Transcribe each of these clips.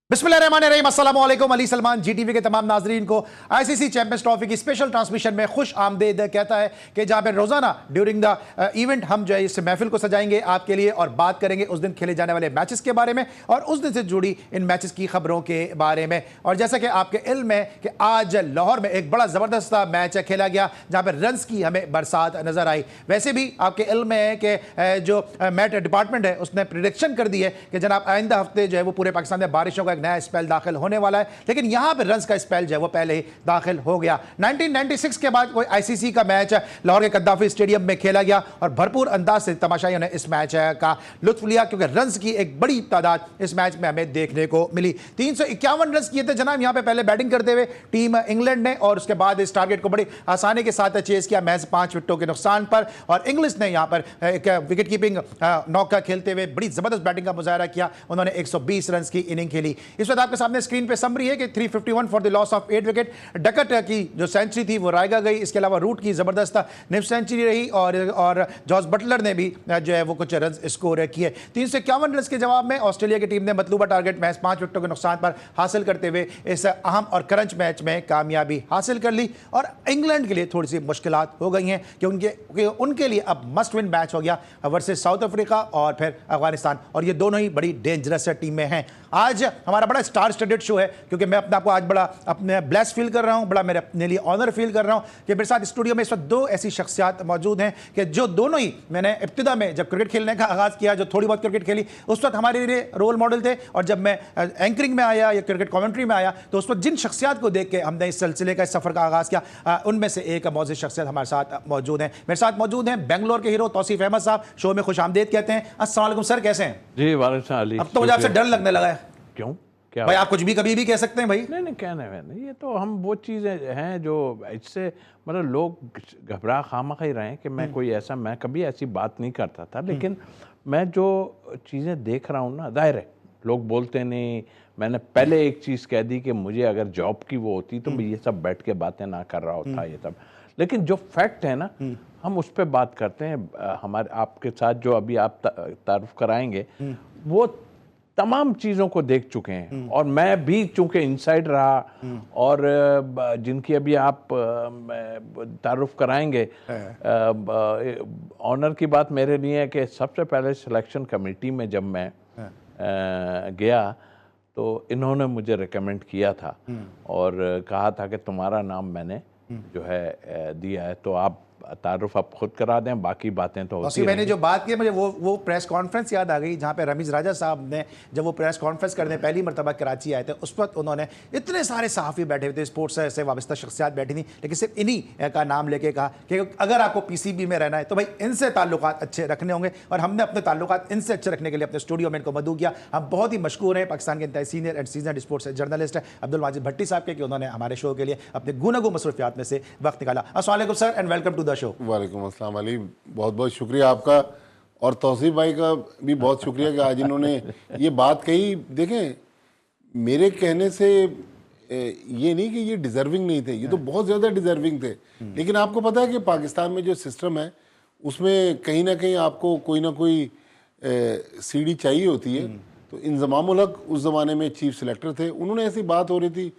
बिस्मिल्लाहिर्रहमानिर्रहीम, अस्सलाम वालेकुम। अली सलमान जीटीवी के तमाम नाजरीन को आईसीसी चैंपियंस ट्रॉफी की स्पेशल ट्रांसमिशन में खुश आमदेद कहता है कि जहां पे रोजाना ड्यूरिंग द इवेंट हम जो है इस महफिल को सजाएंगे आपके लिए और बात करेंगे उस दिन खेले जाने वाले मैचेस के बारे में और उस दिन से जुड़ी इन मैचेस की खबरों के बारे में। और जैसा कि आपके इल्म है कि आज लाहौर में एक बड़ा जबरदस्त मैच खेला गया जहां पर रन्स की हमें बरसात नजर आई। वैसे भी आपके इल्म में है कि जो मैट डिपार्टमेंट है उसने प्रिडिक्शन कर दी है कि जनाब आइंदा हफ्ते जो है वो पूरे पाकिस्तान में बारिशों का एक नया स्पेल दाखिल होने वाला है, लेकिन यहां पर रन्स का स्पेल जो है वो पहले ही दाखिल हो गया। 1996 के बाद कोई आईसीसी का मैच लाहौर के कद्दाफी स्टेडियम में खेला गया और भरपूर अंदाज से तमाशाइयों ने इस मैच का लुत्फ लिया क्योंकि रन्स की एक बड़ी तादाद इस मैच में हमें देखने को मिली। 351 रन किए थे जनाब यहां पे पहले बैटिंग करते हुए टीम इंग्लैंड ने और उसके बाद इस टारगेट को बड़ी आसानी के साथ चेज किया महज 5 विकेटों के नुकसान पर। और इंग्लिश ने यहां पर एक विकेट कीपिंग नौका खेलते हुए बड़ी जबरदस्त बैटिंग का मुजाहरा किया। उन्होंने 120 रन की इनिंग खेली। इस वक्त आपके सामने स्क्रीन पे समरी है कि 351 for the loss of 8 wicket. Duckett की जो सेंचुरी थी वो रायगा गई, इसके अलावा रूट की जबरदस्त निफ सेंचुरी रही और जॉस बटलर ने भी जो है वो कुछ रन स्कोर किए। 351 रन के जवाब में ऑस्ट्रेलिया की टीम ने मतलूबा टारगेट मैच 5 विकेटों के नुकसान पर हासिल करते हुए इस अहम और क्रंच मैच में कामयाबी हासिल कर ली। और इंग्लैंड के लिए थोड़ी सी मुश्किलात हो गई हैं कि उनके लिए अब मस्ट विन मैच हो गया वर्सेस साउथ अफ्रीका और फिर अफगानिस्तान, और ये दोनों ही बड़ी डेंजरस टीमें हैं। आज हमारा बड़ा स्टार स्टडेड शो है क्योंकि मैं अपने आप को आज बड़ा अपने ब्लेस फील कर रहा हूं, बड़ा मेरे अपने लिए ऑनर फील कर रहा हूं कि मेरे साथ स्टूडियो में इस वक्त दो ऐसी शख्सियात मौजूद हैं कि जो दोनों ही मैंने इब्तिदा में जब क्रिकेट खेलने का आगाज़ किया, जो थोड़ी बहुत क्रिकेट खेली उस वक्त हमारे लिए रोल मॉडल थे, और जब मैं एंकरिंग में आया या क्रिकेट कमेंट्री में आया तो उस वक्त जिन शख्सियात को देख के हमने इस सिलसिले का इस सफ़र का आगाज़ किया उनमें से एक मौजूद शख्सियत हमारे साथ मौजूद हैं। मेरे साथ मौजूद हैं बेंगलोर के हीरो तौसीफ अहमद साहब। शो में खुश आमदेद कहते हैं। अस्सलाम वालेकुम सर, कैसे हैं? जी वालेकुम अली। अब तो मुझे आपसे डर लगने लगा है। क्यों? क्या भाई आप कुछ भी कभी भी कह सकते हैं भाई। नहीं कहने में नहीं, ये तो हम वो चीज़ें हैं जो इससे मतलब लोग घबरा खामखा ही रहे हैं कि मैं कभी ऐसी बात नहीं करता था, लेकिन मैं जो चीज़ें देख रहा हूँ ना, जाहिर है लोग बोलते नहीं। मैंने पहले एक चीज़ कह दी कि मुझे अगर जॉब की वो होती तो मैं ये सब बैठ के बातें ना कर रहा होता ये सब, लेकिन जो फैक्ट है ना हम उस पर बात करते हैं। हमारे आपके साथ जो अभी आप तारुफ कराएंगे वो तमाम चीज़ों को देख चुके हैं और मैं भी चूँकि इनसाइड रहा और जिनकी अभी आप तारुफ कराएंगे। ऑनर की बात मेरे लिए है कि सबसे पहले सिलेक्शन कमेटी में जब मैं गया तो इन्होंने मुझे रिकमेंड किया था और कहा था कि तुम्हारा नाम मैंने जो है दिया है, तो आप तारुफ आप खुद करा दें, बाकी बातें तो होती हैं। मैंने जो बात की मुझे वो प्रेस कॉन्फ्रेंस याद आ गई जहाँ पे रमीज राजा साहब ने जब वो प्रेस कॉन्फ्रेंस करने पहली मरतबा कराची आए थे, उस वक्त उन्होंने इतने सारे सहाफ़ी बैठे हुए थे, स्पोर्ट्स से वाबस्ता शख्सियात बैठी थी, लेकिन सिर्फ इन्हीं का नाम लेके कहा कि अगर आपको पीसीबी में रहना है तो भाई इनसे ताल्लुकात अच्छे रखने होंगे, और हमने अपने ताल्लुकात इनसे अच्छे रखने के लिए अपने स्टूडियो में इनको मदऊ किया। हम बहुत ही मशहूर हैं पाकिस्तान के इंतहाई senior and seasoned sports journalist है अब्दुल माजिद भट्टी साहब के कि उन्होंने हमारे शो के लिए अपने गुनगु मसरूफियात में से वक्त निकाला। अस्सलाम वालेकुम sir and welcome to the show. वालेकुम अस्सलाम अली, बहुत बहुत शुक्रिया आपका और तौसीफ भाई का भी बहुत शुक्रिया कि आज इन्होंने ये बात कही। देखें, मेरे कहने से ये नहीं कि ये डिज़र्विंग नहीं थे, ये तो बहुत ज़्यादा डिज़र्विंग थे, लेकिन आपको पता है कि पाकिस्तान में जो सिस्टम है उसमें कहीं ना कहीं आपको कोई ना कोई सीढ़ी चाहिए होती है। तो इंज़मामुल हक उस ज़माने में चीफ सेलेक्टर थे, उन्होंने ऐसी बात हो रही थी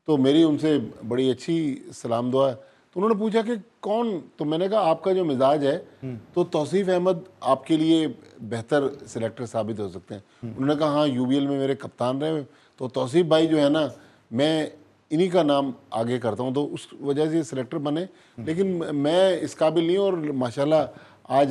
तो मेरी उनसे बड़ी अच्छी सलाम दुआ। तो उन्होंने पूछा कि कौन, तो मैंने कहा आपका जो मिजाज है तो तौसीफ अहमद आपके लिए बेहतर सिलेक्टर साबित हो सकते हैं। उन्होंने कहा हाँ, यूबीएल में मेरे कप्तान रहे, तो तौसीफ भाई जो है ना, मैं इन्हीं का नाम आगे करता हूँ, तो उस वजह से सिलेक्टर बने, लेकिन मैं इस काबिल नहीं। और माशाल्लाह आज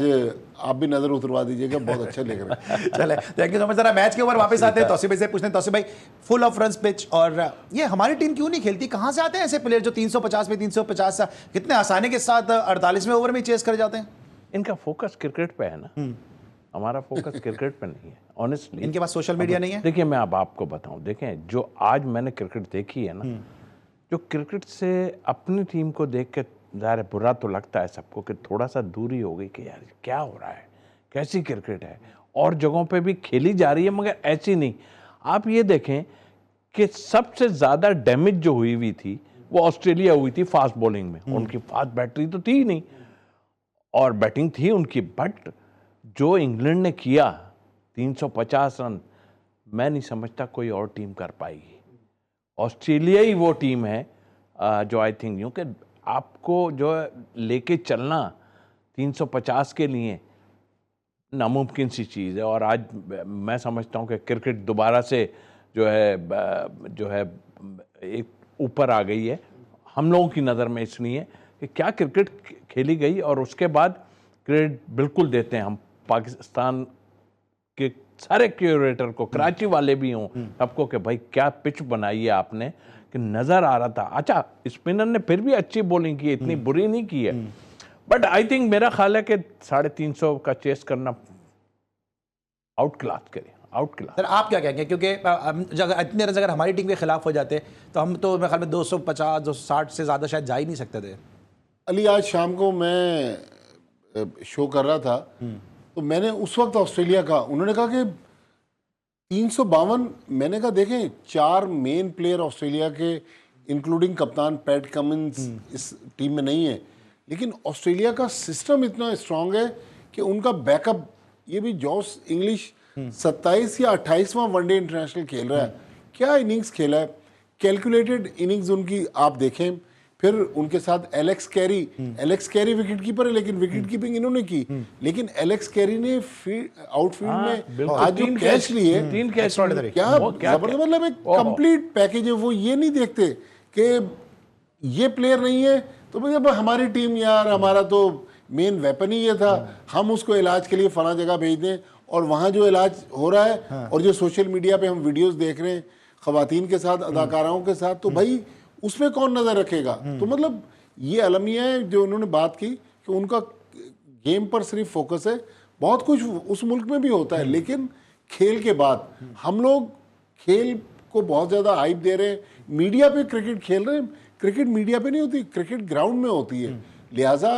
आप भी नजर उतरवा दीजिएगा, बहुत अच्छा लग रहा है। चले, थैंक यू सो मच। जरा मैच के ऊपर वापस आते हैं, तौसीफ भाई से पूछते हैं। तौसीफ भाई, फुल ऑफ रन्स पिच, और ये हमारी टीम क्यों नहीं खेलती? कहाँ से आते हैं ऐसे प्लेयर जो 350 में 350 कितने आसानी के साथ 48वें ओवर में चेस कर जाते हैं? इनका फोकस क्रिकेट पे है ना, हमारा फोकस क्रिकेट पे नहीं है ऑनेस्टली। इनके पास सोशल मीडिया नहीं है। देखिए मैं अब आपको बताऊं, देखें जो आज मैंने क्रिकेट देखी है ना, जो क्रिकेट से अपनी टीम को देख के ज़ाहिर बुरा तो लगता है सबको कि थोड़ा सा दूरी हो गई कि यार क्या हो रहा है, कैसी क्रिकेट है। और जगहों पे भी खेली जा रही है मगर ऐसी नहीं। आप ये देखें कि सबसे ज़्यादा डैमेज जो हुई थी वो ऑस्ट्रेलिया हुई थी फास्ट बॉलिंग में। उनकी फास्ट बैटरी तो थी नहीं और बैटिंग थी उनकी, बट जो इंग्लैंड ने किया 350 रन, मैं नहीं समझता कोई और टीम कर पाएगी। ऑस्ट्रेलिया ही वो टीम है जो आई थिंक यूँ कि आपको जो लेके चलना 350 के लिए नामुमकिन सी चीज़ है। और आज मैं समझता हूँ कि क्रिकेट दोबारा से जो है एक ऊपर आ गई है हम लोगों की नज़र में, इसलिए कि क्या क्रिकेट खेली गई। और उसके बाद क्रेडिट बिल्कुल देते हैं हम पाकिस्तान के सारे क्यूरेटर को, कराची वाले भी हों, सबको, कि भाई क्या पिच बनाई है आपने, कि नज़र आ रहा था। अच्छा, स्पिनर ने फिर भी अच्छी बॉलिंग की है, इतनी बुरी नहीं की है। बट आई थिंक मेरा ख्याल है कि 350 का चेस करना आउट क्लास करे, आउट क्लास। सर आप क्या कहेंगे, क्योंकि इतने रन अगर हमारी टीम के खिलाफ हो जाते तो हम तो मेरे ख्याल में 250 260 से ज़्यादा शायद जा ही नहीं सकते थे। अली, आज शाम को मैं शो कर रहा था तो मैंने उस वक्त ऑस्ट्रेलिया का, उन्होंने कहा कि 352, मैंने कहा देखें 4 मेन प्लेयर ऑस्ट्रेलिया के इंक्लूडिंग कप्तान पैट कमिंस इस टीम में नहीं है, लेकिन ऑस्ट्रेलिया का सिस्टम इतना स्ट्रांग है कि उनका बैकअप, ये भी जॉस इंग्लिश 27 या 28वां वनडे इंटरनेशनल खेल रहा है। क्या इनिंग्स खेला है, कैलकुलेटेड इनिंग्स उनकी आप देखें। फिर उनके साथ एलेक्स कैरी विकेट कीपर है, लेकिन विकेट कीपिंग इन्होंने की, लेकिन एलेक्स कैरी ने आउटफील्ड में आज जो कैच लिए, 3 कैच, क्या जबरदस्त, मतलब एक कंप्लीट पैकेज है। वो ये नहीं देखते कि ये प्लेयर नहीं है तो भाई अब हमारी टीम, यार हमारा तो मेन वेपन ही ये था, हम उसको इलाज के लिए फला जगह भेज दें। और वहाँ जो इलाज हो रहा है और जो सोशल मीडिया पे हम वीडियोस देख रहे हैं खवातीन के साथ, अदाकाराओं के साथ, तो भाई उसमें कौन नजर रखेगा। तो मतलब ये अलमिया है जो उन्होंने बात की कि उनका गेम पर सिर्फ फोकस है। बहुत कुछ उस मुल्क में भी होता है, लेकिन खेल के बाद हम लोग खेल को बहुत ज़्यादा हाइप दे रहे हैं, मीडिया पे क्रिकेट खेल रहे हैं। क्रिकेट मीडिया पे नहीं होती, क्रिकेट ग्राउंड में होती है। लिहाजा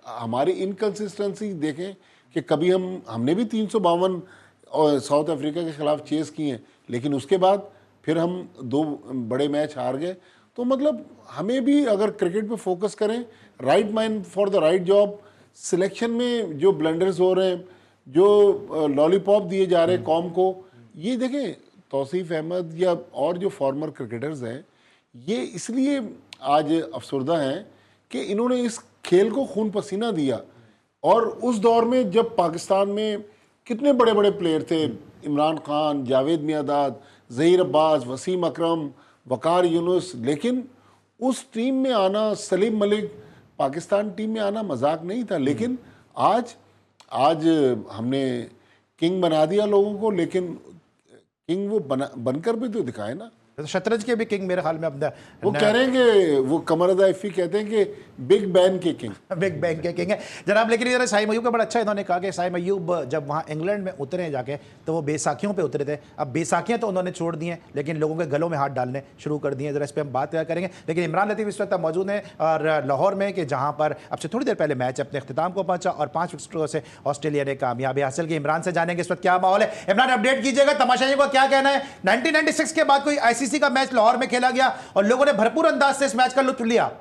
हमारी इनकंसिस्टेंसी देखें कि कभी हमने भी 352 और साउथ अफ्रीका के खिलाफ चेस किए हैं, लेकिन उसके बाद फिर हम 2 बड़े मैच हार गए। तो मतलब हमें भी अगर क्रिकेट पे फोकस करें, right mind for the right job, selection में जो ब्लंडर्स हो रहे हैं, जो लॉलीपॉप दिए जा रहे हैं कौम को, ये देखें तौसीफ अहमद या और जो फॉर्मर क्रिकेटर्स हैं, ये इसलिए आज अफसरदा हैं कि इन्होंने इस खेल को खून पसीना दिया। और उस दौर में जब पाकिस्तान में कितने बड़े बड़े प्लेयर थे, इमरान खान, जावेद मियादाद, ज़हीर अब्बास, वसीम अकरम, वकार यूनुस, लेकिन उस टीम में आना, सलीम मलिक, पाकिस्तान टीम में आना मजाक नहीं था। लेकिन आज हमने किंग बना दिया लोगों को, लेकिन किंग वो बनकर भी तो दिखाए ना। तो शतरंज के भी किंग मेरे ख्याल में अपना, वो कह रहे हैं कि वो कमर अदाइफी कहते हैं कि बिग बैन के किंग, बिग बैंग के किंग है जनाब। लेकिन इधर साइम अयूब का बड़ा अच्छा इन्होंने कहा कि साइम अयूब जब वहाँ इंग्लैंड में उतरे जाके तो वो बैसाखियों पे उतरे थे। अब बैसाखियाँ तो उन्होंने छोड़ दी हैं, लेकिन लोगों के गलों में हाथ डालने शुरू कर दिए। जरा इस पर हम बात करेंगे। लेकिन इमरान लतीफ़ इस वक्त मौजूद हैं और लाहौर में, कि जहाँ पर अब से थोड़ी देर पहले मैच अपने अख्तिताम को पहुंचा और 5 विकेटों से ऑस्ट्रेलिया ने कामयाबी हासिल की। इमरान से जानेंगे इस वक्त क्या माहौल है। इमरान, अपडेट कीजिएगा, तमाशाइयों का क्या कहना है। 1996 के बाद कोई ICC का मैच लाहौर में खेला गया और लोगों ने भरपूर अंदाज से इस मैच का लुत्फ लिया।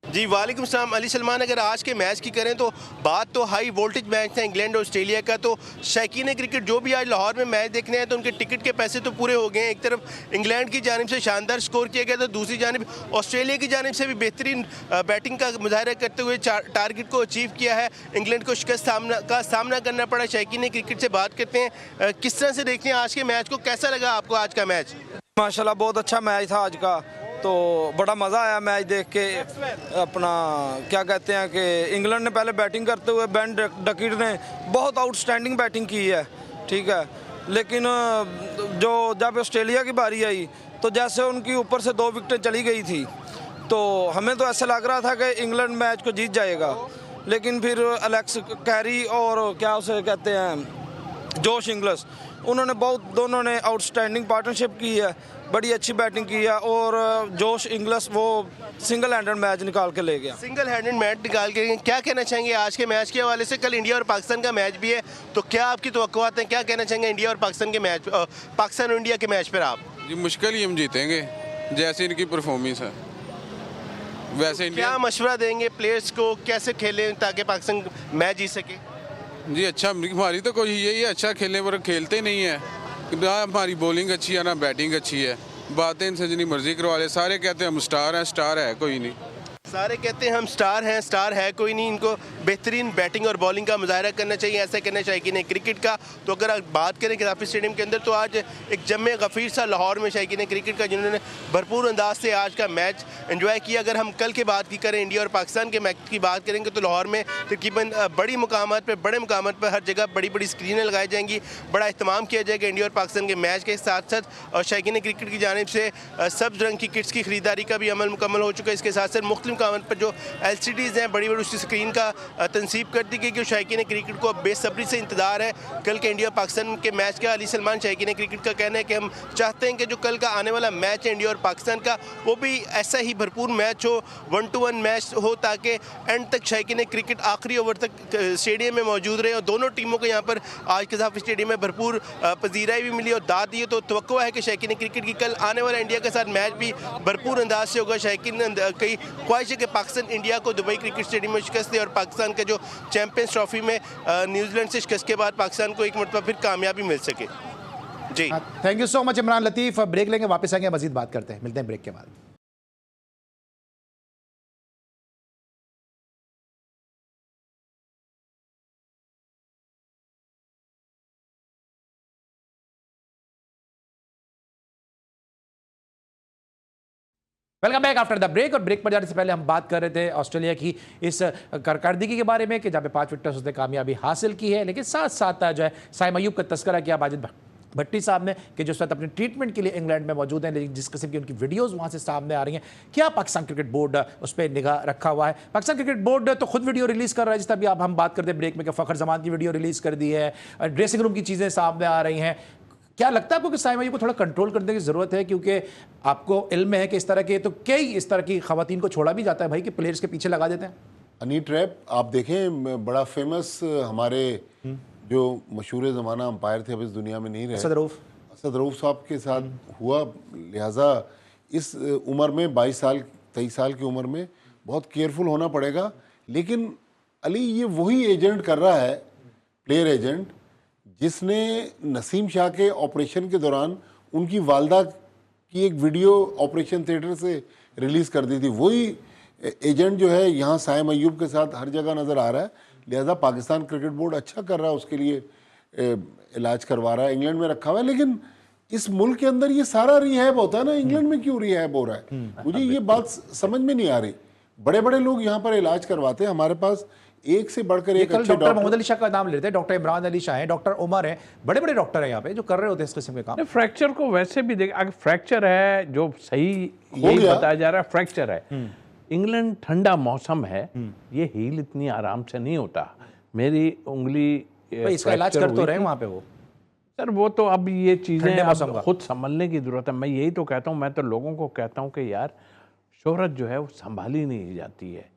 जी वालेकुम सलाम अली सलमान। अगर आज के मैच की करें तो बात तो हाई वोल्टेज मैच था इंग्लैंड और ऑस्ट्रेलिया का। तो शौकीन क्रिकेट जो भी आज लाहौर में मैच देखने आए तो उनके टिकट के पैसे तो पूरे हो गए हैं। एक तरफ इंग्लैंड की जानिब से शानदार स्कोर किया गया, तो दूसरी जानिब ऑस्ट्रेलिया की जानिब से भी बेहतरीन बैटिंग का मुजाहरा करते हुए टारगेट को अचीव किया है। इंग्लैंड को शिकस्त का सामना करना पड़ा। शौकीन क्रिकेट से बात करते हैं, किस तरह से देखते हैं आज के मैच को, कैसा लगा आपको आज का मैच? माशाल्लाह बहुत अच्छा मैच था आज का, तो बड़ा मज़ा आया मैच देख के। अपना क्या कहते हैं कि इंग्लैंड ने पहले बैटिंग करते हुए बेन डकीट ने बहुत आउटस्टैंडिंग बैटिंग की है, ठीक है। लेकिन जो जब ऑस्ट्रेलिया की बारी आई तो जैसे उनकी ऊपर से 2 विकेटें चली गई थी, तो हमें तो ऐसा लग रहा था कि इंग्लैंड मैच को जीत जाएगा। लेकिन फिर एलेक्स कैरी और क्या उसे कहते हैं जोश इंग्लिश, उन्होंने दोनों ने आउटस्टैंडिंग पार्टनरशिप की है, बड़ी अच्छी बैटिंग की है। और जोश इंग्लिश वो सिंगल हैंडेड मैच निकाल के ले गया। सिंगल हैंडेड मैच निकाल के क्या कहना चाहेंगे आज के मैच के हवाले से? कल इंडिया और पाकिस्तान का मैच भी है, तो क्या आपकी तवक्कुआत हैं, क्या कहना चाहेंगे इंडिया और पाकिस्तान के मैच, पाकिस्तान और इंडिया के मैच पर आप? जी मुश्किल ही हम जीतेंगे, जैसे इनकी परफॉर्मेंस है वैसे इंडिया। क्या मशवरा देंगे प्लेयर्स को, कैसे खेलें ताकि पाकिस्तान मैच जीत सके? जी अच्छा, हमारी तो कोशिश यही है अच्छा खेलने, पर खेलते नहीं है ना हमारी बॉलिंग अच्छी है ना बैटिंग अच्छी है। बातें इनसे जितनी मर्जी करवा ले, सारे कहते हैं हम स्टार है कोई नहीं। सारे कहते हैं हम स्टार है कोई नहीं। इनको बेहतरीन बैटिंग और बॉलिंग का मुजाहरा करना चाहिए, ऐसा करना चाहिए कि नहीं क्रिकेट का। तो अगर आप बात करें गद्दाफी स्टेडियम के अंदर, तो आज एक जम्मे गफीर सा लाहौर में शायकीन क्रिकेट का, जिन्होंने भरपूर अंदाज से आज का मैच एंजॉय किया। अगर हम कल के बात की करें, इंडिया और पाकिस्तान के मैच की बात करेंगे, तो लाहौर में तकरीबन बड़े मुकाम पर हर जगह बड़ी बड़ी स्क्रीनें लगाई जाएंगी, बड़ा अहतमाम किया जाएगा इंडिया और पाकिस्तान के मैच के साथ साथ। और शायकीन क्रिकेट की जानिब से सब्ज़ रंग की किट्स की खरीदारी का भी अमल मुकम्मल हो चुका है। इसके साथ साथ मुख्तलिफ मुकाम पर जो LCDs हैं, बड़ी बड़ी उसकी स्क्रीन का तनसीब कर दी गई कि शायकीन क्रिकेट को अब बेसब्री से इंतजार है कल के इंडिया पाकिस्तान के मैच का। अली सलमान शायकीन क्रिकेट का कहना है कि हम चाहते हैं कि जो कल का आने वाला मैच है इंडिया और पाकिस्तान का, वो भी ऐसा ही भरपूर मैच हो, 1-to-1 मैच हो, ताकि एंड तक शायकीन क्रिकेट आखिरी ओवर तक स्टेडियम में मौजूद रहे। और दोनों टीमों को यहाँ पर आज गद्दाफी स्टेडियम में भरपूर पजीराई भी मिली और दाद दी। तो तवक्को है कि शायकीन क्रिकेट की कल आने वाला इंडिया के साथ मैच भी भरपूर अंदाज से होगा। शायकीन कई ख्वाहिश है कि पाकिस्तान इंडिया को दुबई क्रिकेट स्टेडियम में शिकस्त दे और पाकिस्तान के जो चैंपियंस ट्रॉफी में न्यूजीलैंड से शिकस्त के बाद पाकिस्तान को एक मरतबा फिर कामयाबी मिल सके। जी thank you so much Imran Latif. Break लेंगे, वापस आएंगे, मजीद बात करते हैं, मिलते हैं ब्रेक के बाद। Welcome back after the break. और ब्रेक पर जाने से पहले हम बात कर रहे थे ऑस्ट्रेलिया की इस कारकर्दगी के बारे में कि जहाँ पे 5 विकेट उसने कामयाबी हासिल की है, लेकिन साथ साथ जो है साइम अयूब का तस्करा किया माजिद भट्टी साहब ने कि जो साथ अपने ट्रीटमेंट के लिए इंग्लैंड में मौजूद हैं, लेकिन जिस किस्म की उनकी वीडियोस वहाँ से सामने आ रही हैं, क्या पाकिस्तान क्रिकेट बोर्ड उस पर निगाह रखा हुआ है? पाकिस्तान क्रिकेट बोर्ड तो खुद वीडियो रिलीज़ कर रहा है, जिस तरह अब हम बात करते हैं ब्रेक में कि फ़खर जमान की वीडियो रिलीज़ कर दी है, ड्रेसिंग रूम की चीज़ें सामने आ रही हैं। क्या लगता है आपको कि साइम अयूब को थोड़ा कंट्रोल करने की ज़रूरत है? क्योंकि आपको इल्म है कि इस तरह के तो कई इस तरह की ख़वातीन को छोड़ा भी जाता है भाई, कि प्लेयर्स के पीछे लगा देते हैं। हनी ट्रैप आप देखें, बड़ा फेमस हमारे जो मशहूर ज़माना अंपायर थे, अब इस दुनिया में नहीं रहे, असद रऊफ साहब के साथ हुआ। लिहाजा इस उम्र में 22 साल 23 साल की उम्र में बहुत केयरफुल होना पड़ेगा। लेकिन अली ये वही एजेंट कर रहा है, प्लेयर एजेंट, जिसने नसीम शाह के ऑपरेशन के दौरान उनकी वालदा की एक वीडियो ऑपरेशन थिएटर से रिलीज़ कर दी थी। वही एजेंट जो है यहाँ साइम अयूब के साथ हर जगह नज़र आ रहा है। लिहाजा पाकिस्तान क्रिकेट बोर्ड अच्छा कर रहा है, उसके लिए इलाज करवा रहा है, इंग्लैंड में रखा हुआ है। लेकिन इस मुल्क के अंदर ये सारा रिहैब होता है ना, इंग्लैंड में क्यों रिहैब हो रहा है? मुझे ये बात समझ में नहीं आ रही। बड़े बड़े लोग यहाँ पर इलाज करवाते हैं, हमारे पास एक से बढ़कर एक अच्छे डॉक्टर मोहम्मद अली शाह का नाम लेते हैं, डॉक्टर इमरान अली शाह हैं, डॉक्टर उमर हैं, बड़े बड़े डॉक्टर हैं यहाँ पे जो कर रहे होते हैं इस किस्म के काम। फ्रैक्चर को वैसे भी देख, अगर फ्रैक्चर है जो सही यही बताया जा रहा है, फ्रैक्चर है। इंग्लैंड ठंडा मौसम है, ये हील इतनी आराम से नहीं होता। मेरी उंगली इसका इलाज कर तो रहे हैं वहाँ पे वो सर, वो तो अब ये चीज़ें खुद संभलने की जरूरत है। मैं यही तो कहता हूँ, मैं तो लोगों को कहता हूँ कि यार शोहरत जो है वो संभाली नहीं जाती है।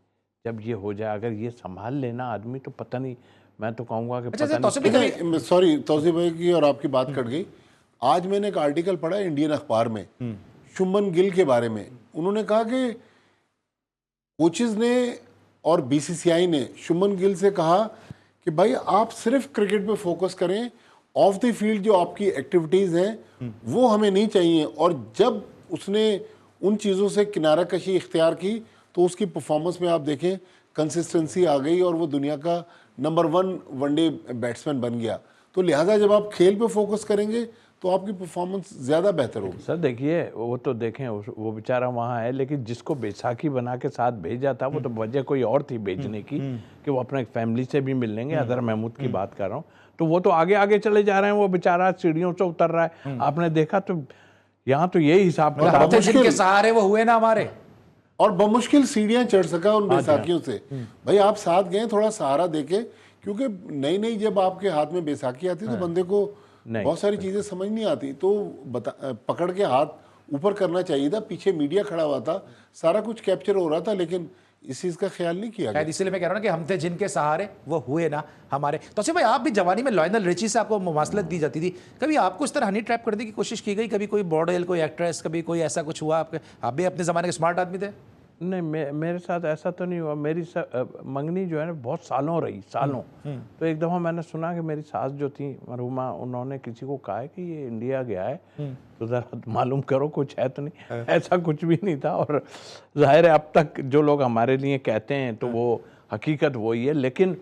जब ये हो जाए, अगर ये संभाल लेना आदमी, तो पता नहीं, मैं तो कहूँगा कि पता नहीं। सॉरी तौसीफ भाई की और आपकी बात कट गई। आज मैंने एक आर्टिकल पढ़ा इंडियन अखबार में शुभमन गिल के बारे में। उन्होंने कहा कि कोचेज ने और BCCI ने शुभमन गिल से कहा कि भाई आप सिर्फ क्रिकेट पे फोकस करें, ऑफ द फील्ड जो आपकी एक्टिविटीज़ हैं वो हमें नहीं चाहिए। और जब उसने उन चीज़ों से किनारा कशी इख्तियार की तो उसकी परफॉर्मेंस में आप देखें कंसिस्टेंसी आ गई और वो दुनिया का नंबर 1 वनडे बैट्समैन बन गया। तो लिहाजा जब आप खेल पे फोकस करेंगे तो आपकी परफॉर्मेंस ज़्यादा बेहतर होगी। सर देखिए, वो तो देखें, वो बेचारा वहाँ है, लेकिन जिसको बैसाखी बना के साथ भेजा था वो तो वजह कोई और थी भेजने की, कि वो अपने फैमिली से भी मिल लेंगे। अदर महमूद की बात कर रहा हूँ, तो वो तो आगे आगे चले जा रहे हैं, वो बेचारा सीढ़ियों से उतर रहा है। आपने देखा तो यहाँ तो यही हिसाब के सहारे वो हुए ना हमारे, और बमुश्किल सीढ़ियां चढ़ सका उन बैसाखियों से। भाई आप साथ गए, थोड़ा सहारा देके, क्योंकि नई नई जब आपके हाथ में बैसाखी आती तो बंदे को बहुत सारी चीजें समझ नहीं आती, तो पकड़ के हाथ ऊपर करना चाहिए था। पीछे मीडिया खड़ा हुआ था, सारा कुछ कैप्चर हो रहा था, लेकिन इस चीज का ख्याल नहीं किया गया। इसलिए मैं कह रहा हूँ कि हम थे जिनके सहारे वो हुए ना हमारे। तो सिर्फ भाई, आप भी जवानी में लायनल रिची से आपको मुवासलत दी जाती थी, कभी आपको इस तरह हनी ट्रैप करने की कोशिश की गई? कभी कोई मॉडल, कोई एक्ट्रेस, कभी कोई ऐसा कुछ हुआ आपके? आप भी अपने ज़माने के स्मार्ट आदमी थे। नहीं, मेरे साथ ऐसा तो नहीं हुआ। मेरी मंगनी जो है ना बहुत सालों रही, सालों। तो एक दफ़ा मैंने सुना कि मेरी सास जो थी मरहुमा, उन्होंने किसी को कहा है कि ये इंडिया गया है, तो ज़रा मालूम करो कुछ है तो नहीं। ऐसा कुछ भी नहीं था। और जाहिर है अब तक जो लोग हमारे लिए कहते हैं तो वो हकीकत वही है। लेकिन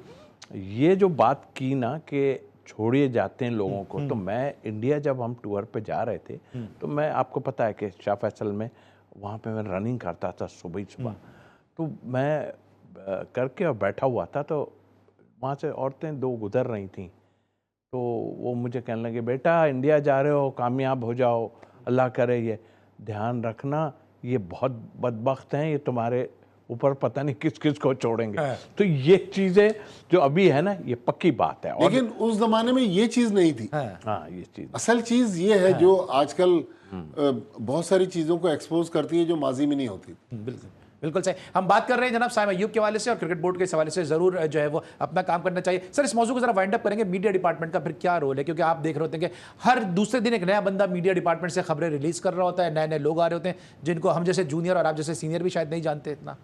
ये जो बात की ना कि छोड़िए जाते हैं लोगों को, तो मैं इंडिया जब हम टूर पे जा रहे थे तो मैं, आपको पता है कि शाह फैसल में वहाँ पे मैं रनिंग करता था सुबह ही सुबह। तो मैं करके और बैठा हुआ था, तो वहाँ से औरतें दो गुजर रही थीं। तो वो मुझे कहने लगे, बेटा इंडिया जा रहे हो, कामयाब हो जाओ, अल्लाह करे, ये ध्यान रखना, ये बहुत बदबख्त हैं, ये तुम्हारे ऊपर पता नहीं किस किस को छोड़ेंगे। तो ये चीज़ें जो अभी है ना, ये पक्की बात है। लेकिन उस जमाने में ये चीज़ नहीं थी। हाँ, ये चीज़ असल चीज़ ये है जो आजकल बहुत सारी चीज़ों को एक्सपोज करती है जो माजी में नहीं होती। बिल्कुल बिल्कुल सही। हम बात कर रहे हैं जनाब साइम अय्यूब के हवाले से और क्रिकेट बोर्ड के हवाले से, जरूर जो है वो अपना काम करना चाहिए। सर, इस मौजू को जरा वाइंड अप करेंगे, मीडिया डिपार्टमेंट का फिर क्या रोल है? क्योंकि आप देख रहे होते हैं कि हर दूसरे दिन एक नया बंदा मीडिया डिपार्टमेंट से खबरें रिलीज कर रहा होता है, नए नए लोग आ रहे होते हैं जिनको हम जैसे जूनियर और आप जैसे सीनियर भी शायद नहीं जानते इतना।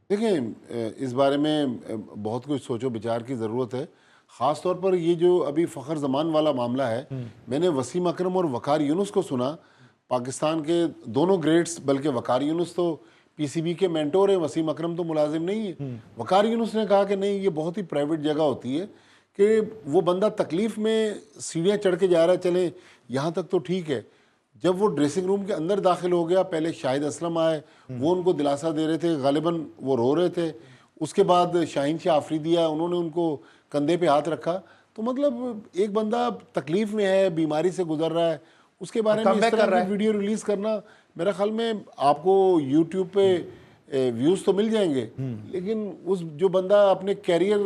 देखिए, इस बारे में बहुत कुछ सोचो विचार की ज़रूरत है। ख़ास तौर पर ये जो अभी फ़खर ज़मान वाला मामला है, मैंने वसीम अकरम और वकार यूनुस को सुना, पाकिस्तान के दोनों ग्रेड्स, बल्कि वकार यूनुस तो पीसीबी के मेंटोर हैं, वसीम अकरम तो मुलाजिम नहीं है। वकार यूनुस ने कहा कि नहीं, ये बहुत ही प्राइवेट जगह होती है, कि वो बंदा तकलीफ़ में सीढ़ियाँ चढ़ के जा रहा है, चले यहाँ तक तो ठीक है। जब वो ड्रेसिंग रूम के अंदर दाखिल हो गया, पहले शाहिद असलम आए, वो उनको दिलासा दे रहे थे, गालिबन वो रो रहे थे। उसके बाद शाहीन शाह आफरीदी आया, उन्होंने उनको कंधे पे हाथ रखा। तो मतलब एक बंदा तकलीफ में है, बीमारी से गुजर रहा है, उसके बारे में इस तरह की वीडियो रिलीज करना, मेरा ख्याल में आपको यूट्यूब पे व्यूज़ तो मिल जाएंगे, लेकिन उस जो बंदा अपने कैरियर